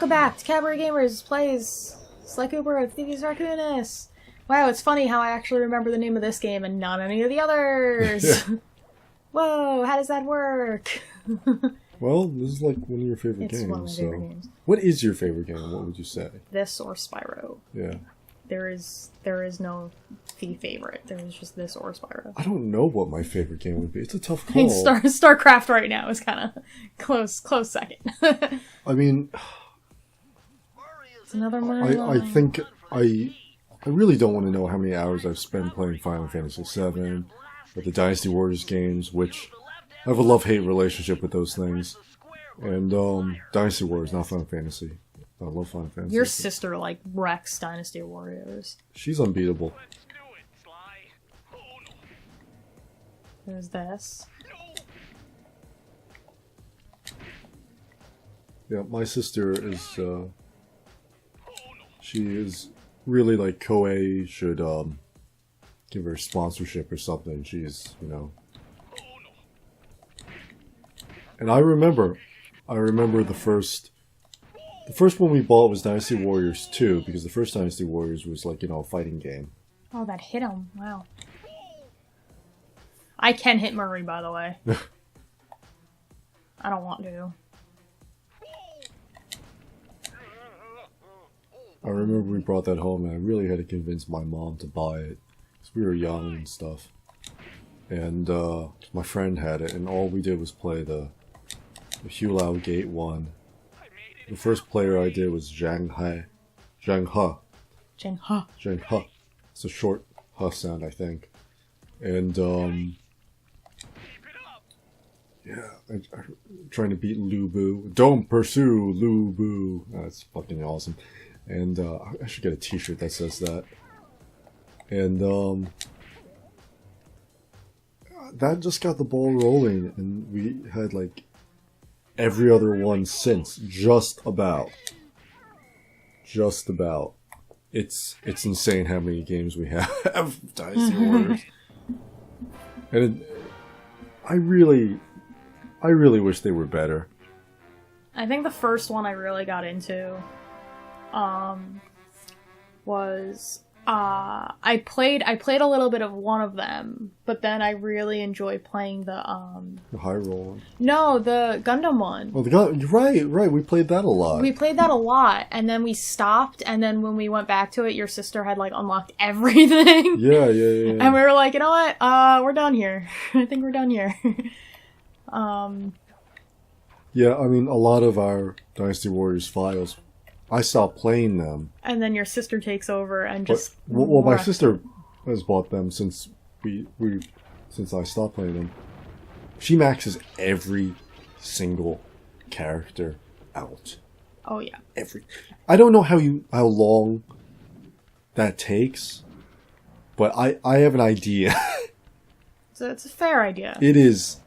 welcome back to Cabaret Gamers Plays Sly Cooper of Thievius Raccoonus. Wow, it's funny how I actually remember the name of this game and not any of the others. Whoa, how does that work? Well, this is like one of your favorite games. It's one of my favorite games. What is your favorite game? What would you say? This or Spyro. Yeah. There is no favorite. There is just this or Spyro. I don't know what my favorite game would be. It's a tough call. I mean, StarCraft right now is kind of close second. I mean, it's another Mario. I think I really don't want to know how many hours I've spent playing Final Fantasy VII or the Dynasty Warriors games, which I have a love-hate relationship with those things. And Dynasty Warriors, not Final Fantasy. I love Final Fantasy. Your sister, like, wrecks Dynasty Warriors. She's unbeatable. There's this. Yeah, my sister is, she is really, like, Koei should, give her sponsorship or something. She's, you know. And I remember the first one we bought was Dynasty Warriors 2, because the first Dynasty Warriors was, like, you know, a fighting game. Oh, that hit him. Wow. I can hit Murray, by the way. I don't want to. I remember we brought that home, and I really had to convince my mom to buy it, because we were young and stuff. And, my friend had it, and all we did was play the Hugh Lao Gate 1. The first player I did was Zhang He. It's a short huh sound, I think. And, yeah, I'm trying to beat Lu Bu. Don't pursue Lu Bu. That's fucking awesome. And, I should get a t-shirt that says that. And, that just got the ball rolling, and we had, like, every other one since. Just about. It's insane how many games we have. Dynasty Warriors. And I really wish they were better. I think the first one I really got into was I played a little bit of one of them, but then I really enjoyed playing the high roll one. No, the Gundam one. Oh, right. We played that a lot. And then we stopped, and then when we went back to it, your sister had, like, unlocked everything. Yeah. And we were like, you know what? We're done here. I think we're done here. Yeah, I mean, a lot of our Dynasty Warriors files, I stopped playing them. And then your sister takes over and just... Well, my sister has bought them since since I stopped playing them. She maxes every single character out. Oh, yeah. I don't know how long that takes, but I have an idea. So it's a fair idea. It is.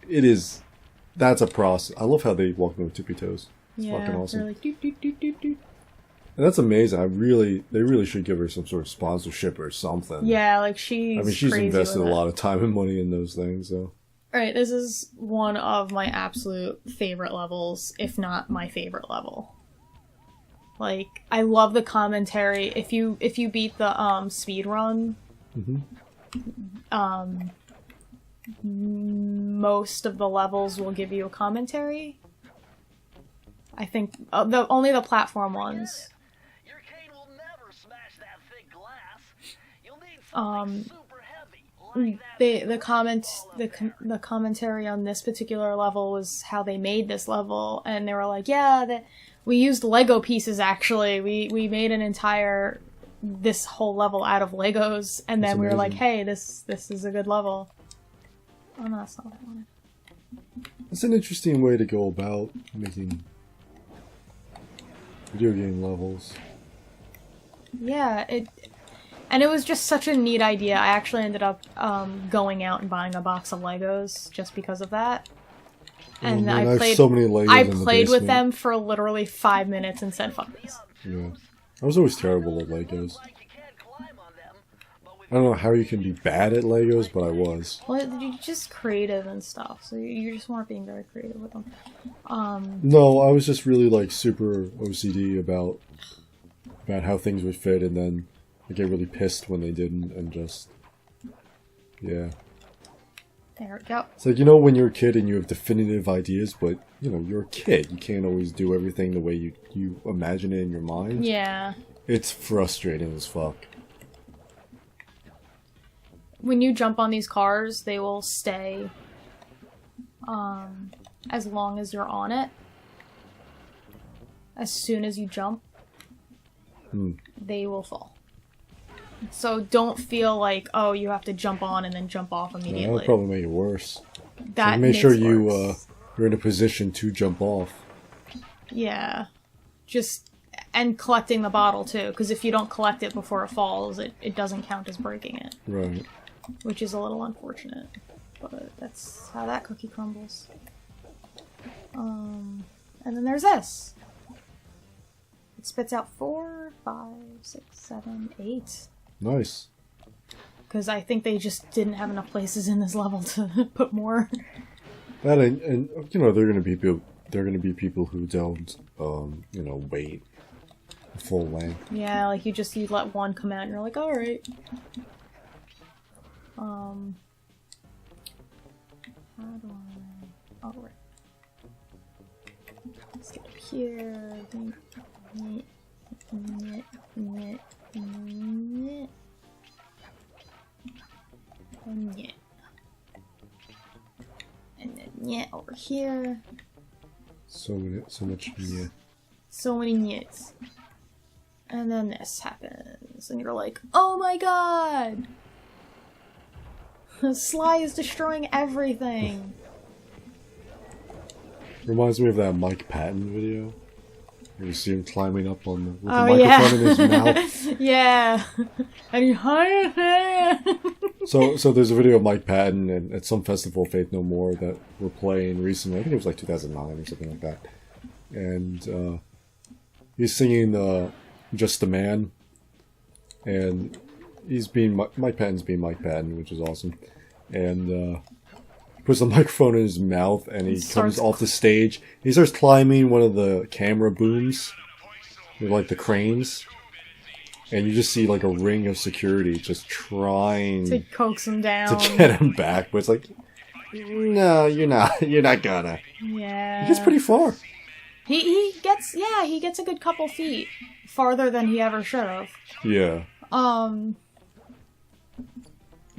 That's a process. I love how they walk with tippy toes. It's fucking awesome. They're like, doot, doot, doot, doot, doot. And that's amazing. They really should give her some sort of sponsorship or something. Yeah, like she's invested a lot of time and money in those things, so. Alright, this is one of my absolute favorite levels, if not my favorite level. Like, I love the commentary. If you beat the speed run, most of the levels will give you a commentary. I think only the platform ones. The commentary on this particular level was how they made this level, and they were like, yeah, we used Lego pieces. Actually, we made this whole level out of Legos, and then we were like, hey, this is a good level. Oh no, that's not what I wanted. It's an interesting way to go about making video game levels. Yeah, and it was just such a neat idea. I actually ended up going out and buying a box of Legos just because of that. And I played so many Legos I in the played with basement. them for literally 5 minutes and said, fuck these. Yeah. I was always terrible at Legos. I don't know how you can be bad at Legos, but I was. Well, you're just creative and stuff, so you just weren't being very creative with them. No, I was just really like super OCD about how things would fit, and then I get really pissed when they didn't, and just yeah. There we go. It's like, you know, when you're a kid and you have definitive ideas, but you know you're a kid, you can't always do everything the way you imagine it in your mind. Yeah. It's frustrating as fuck. When you jump on these cars, they will stay as long as you're on it. As soon as you jump, they will fall. So don't feel like, oh, you have to jump on and then jump off immediately. That would probably make it worse. That so make sure you're in a position to jump off. Yeah. And collecting the bottle too, because if you don't collect it before it falls, it doesn't count as breaking it. Right. Which is a little unfortunate, but that's how that cookie crumbles. And then there's this. It spits out 4, 5, 6, 7, 8. Nice. Because I think they just didn't have enough places in this level to put more. That and you know, they're gonna be people who don't you know, wait full length. Yeah, like you let one come out and you're like, alright. How do I... Oh, right. Let's get up here. And then over here. So much yeah. So many nyets. And then this happens, and you're like, oh my god! Sly is destroying everything! Reminds me of that Mike Patton video. You see him climbing up on with the microphone in his mouth. Yeah. And he So there's a video of Mike Patton and at some festival, Faith No More, that we're playing recently. I think it was like 2009 or something like that. And he's singing Just a Man. And Mike Patton's being Mike Patton, which is awesome. And puts the microphone in his mouth, and he comes off the stage. He starts climbing one of the camera booms with like the cranes, and you just see like a ring of security just trying to coax him down to get him back. But it's like, no, you're not gonna. Yeah, he gets pretty far. He gets a good couple feet farther than he ever should have. Yeah.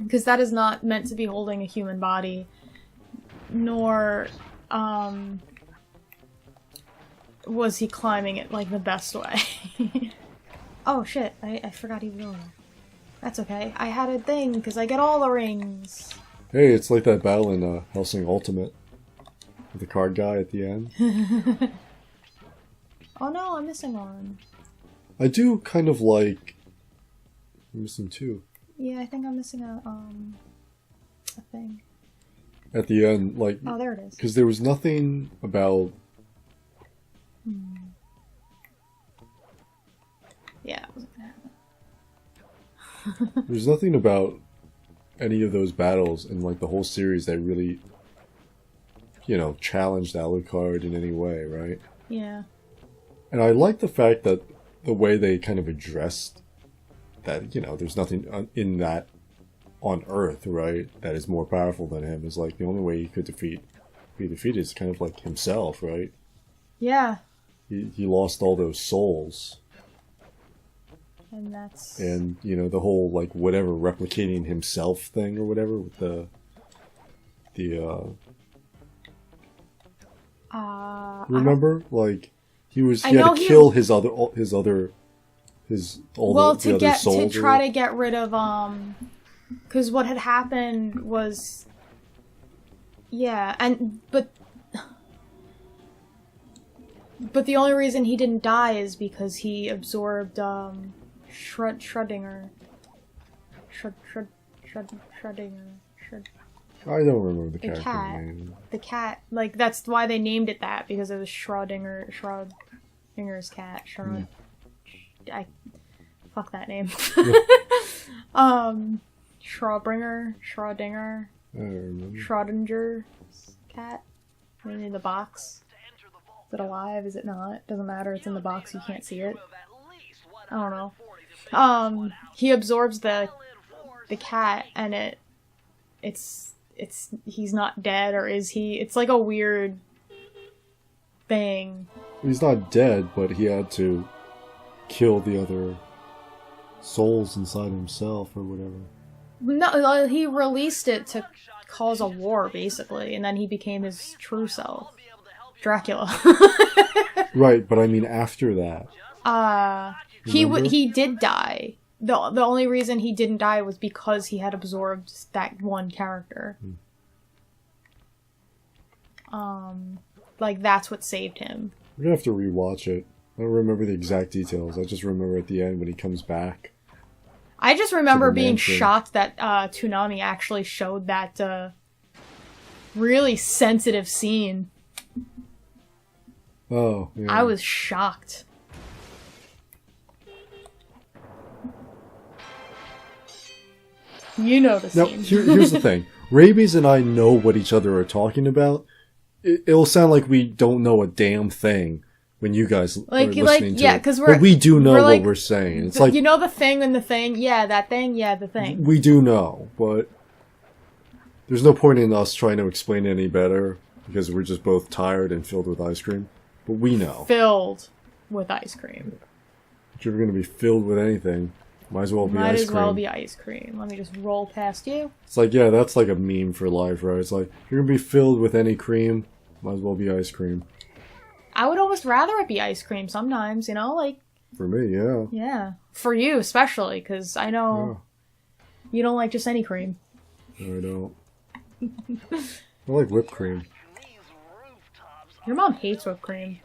Because that is not meant to be holding a human body. Nor was he climbing it like the best way. Oh shit, I forgot he was over there. That's okay. I had a thing because I get all the rings. Hey, it's like that battle in Hellsing Ultimate with the card guy at the end. Oh no, I'm missing one. I do kind of like... I'm missing two. Yeah, I think I'm missing a thing. At the end, like... Oh, there it is. Because there was nothing about... Yeah, it wasn't gonna happen. There's nothing about any of those battles in, like, the whole series that really, you know, challenged Alucard in any way, right? Yeah. And I like the fact that the way they kind of addressed that, you know, there's nothing in that on Earth, right, that is more powerful than him. Is like the only way he could be defeated is kind of like himself, right? Yeah. He lost all those souls. And that's... And, you know, the whole, like, whatever, replicating himself thing or whatever with remember? Like, he had to kill his other souls. To try to get rid of, because what had happened was... Yeah, but the only reason he didn't die is because he absorbed, Schrödinger. I don't remember the character's name. The cat. Like, that's why they named it that, because it was Schrödinger's cat. Fuck that name. Schrodinger? I don't remember. Schrodinger's cat? Maybe in the box. Is it alive? Is it not? Doesn't matter. It's in the box. You can't see it. I don't know. He absorbs the cat, and he's not dead, or is he? It's like a weird thing. He's not dead, but he had to kill the other souls inside himself, or whatever. No, he released it to cause a war, basically, and then he became his true self. Dracula. Right, but I mean after that. He did die. The only reason he didn't die was because he had absorbed that one character. Like, that's what saved him. We're gonna have to rewatch it. I don't remember the exact details. I just remember at the end when he comes back. I just remember being shocked that Toonami actually showed that really sensitive scene. Oh, yeah. I was shocked. You know the scene. Now, here's the thing. Rabies and I know what each other are talking about. It'll sound like we don't know a damn thing when you guys are listening to it. But we do know what we're saying. It's like, you know the thing and the thing? Yeah, that thing? Yeah, the thing. We do know, but there's no point in us trying to explain it any better because we're just both tired and filled with ice cream. But we know. Filled with ice cream. If you're going to be filled with anything, might as well be ice cream. Might as well be ice cream. Let me just roll past you. It's like, yeah, that's like a meme for life, right? It's like, if you're going to be filled with any cream, might as well be ice cream. I would almost rather it be ice cream sometimes, you know? Like, for me, yeah. Yeah. For you, especially, because I know you don't like just any cream. No, I don't. I like whipped cream. Your mom hates whipped cream.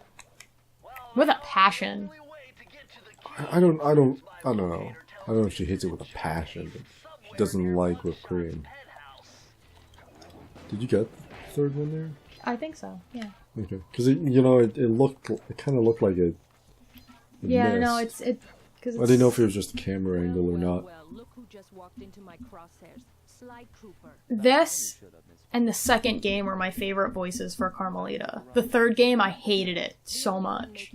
With a passion. I don't know. I don't know if she hates it with a passion, but she doesn't like whipped cream. Did you get the third one there? I think so, yeah. Okay. Because, it kind of looked like it yeah, missed. no, it's... I didn't know if it was just a camera angle or not. This and the second game were my favorite voices for Carmelita. The third game, I hated it so much.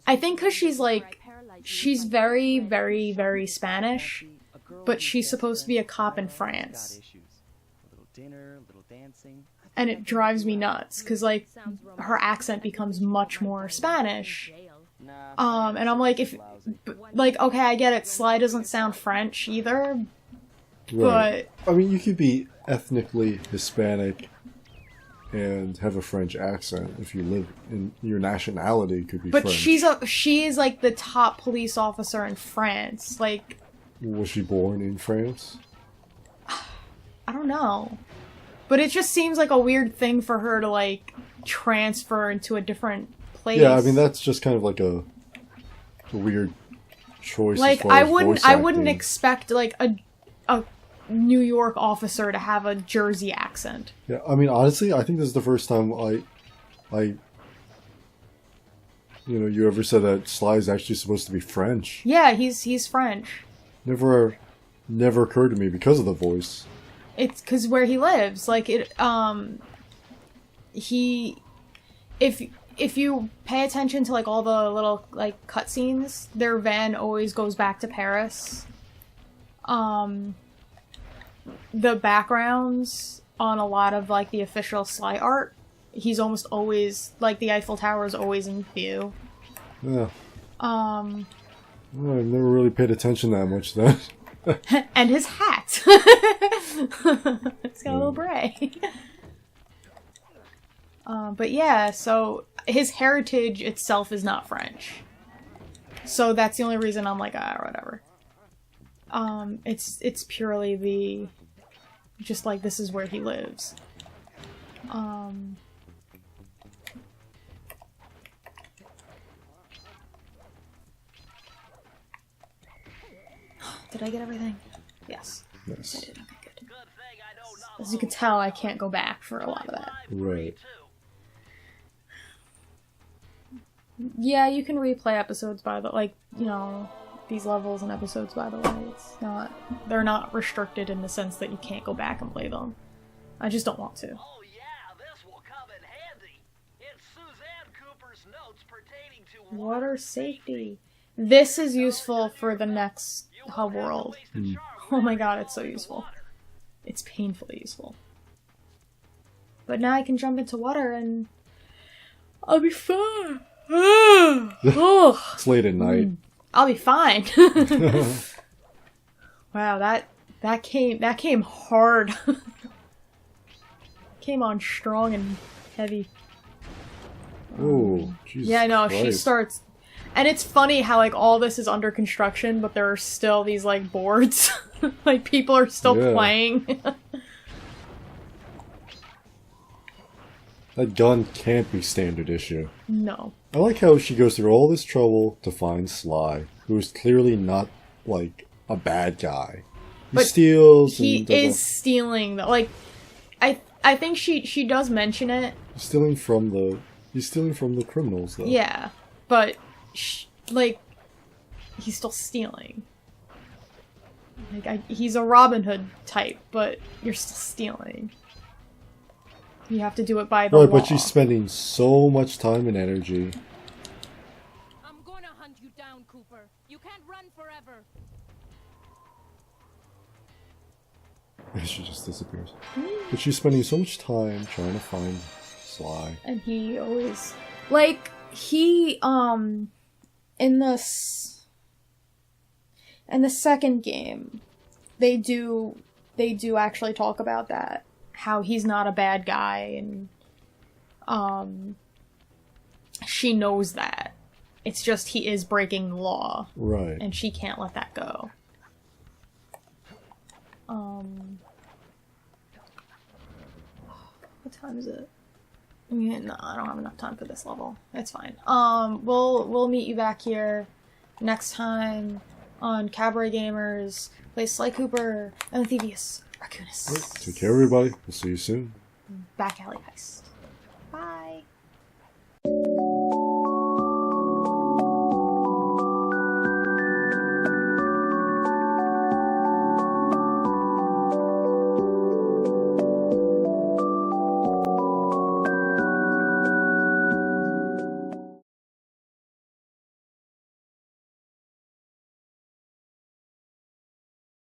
I think because she's very, very, very Spanish, but she's supposed to be a cop in France. And it drives me nuts, because, like, her accent becomes much more Spanish. And I'm like, okay, I get it, Sly doesn't sound French either, right. But... I mean, you could be ethnically Hispanic and have a French accent if you live in... Your nationality could be French. But she is, like, the top police officer in France, like... Was she born in France? I don't know. But it just seems like a weird thing for her to, like, transfer into a different place. Yeah, I mean, that's just kind of like a weird choice. Like, as far as I wouldn't expect, like, a New York officer to have a Jersey accent. Yeah, I mean, honestly, I think this is the first time you ever said that Sly is actually supposed to be French. Yeah, he's French. Never occurred to me because of the voice. It's because where he lives, like, if you pay attention to, like, all the little, like, cutscenes, their van always goes back to Paris. The backgrounds on a lot of, like, the official Sly art, he's almost always, like, the Eiffel Tower is always in view. Yeah. Well, I've never really paid attention that much then. And his hat. It's got a little beret. But yeah, so his heritage itself is not French. So that's the only reason I'm like, whatever. It's purely just like, this is where he lives. Did I get everything? Yes. Yes. I did. Okay, good. As you can tell, I can't go back for a lot of that. Right. Yeah, you can replay episodes by the, like, you know, these levels and episodes, by the way. It's not, they're not restricted in the sense that you can't go back and play them. I just don't want to. Oh yeah, this will come in handy. It's Suzanne Cooper's notes pertaining to Water safety. This is useful for the next hub world. Oh my god, it's so useful. It's painfully useful. But now I can jump into water and I'll be fine. It's late at night. I'll be fine. Wow, that came hard. Came on strong and heavy. Oh, Jesus. Yeah, I know. Christ. She starts, and it's funny how like all this is under construction, but there are still these like boards. Like people are still playing. That gun can't be standard issue. No. I like how she goes through all this trouble to find Sly, who is clearly not, like, a bad guy. He steals He and does is stealing, though. Like, I think she does mention it. He's stealing from the criminals, though. Yeah, but, like, he's still stealing. Like, he's a Robin Hood type, but you're still stealing. You have to do it by the law. Right, but she's spending so much time and energy. I'm gonna hunt you down, Cooper. You can't run forever. She just disappears. But she's spending so much time trying to find Sly. And he always... Like, he, in the second game, they do actually talk about that. How he's not a bad guy, and she knows that. It's just he is breaking the law. Right. And she can't let that go. What time is it? Yeah, no, I don't have enough time for this level. It's fine. We'll meet you back here next time on Cabaret Gamers. Play Sly Cooper and Thievius Raccoonus. Right, take care, everybody. We'll see you soon. Back alley heist. Bye.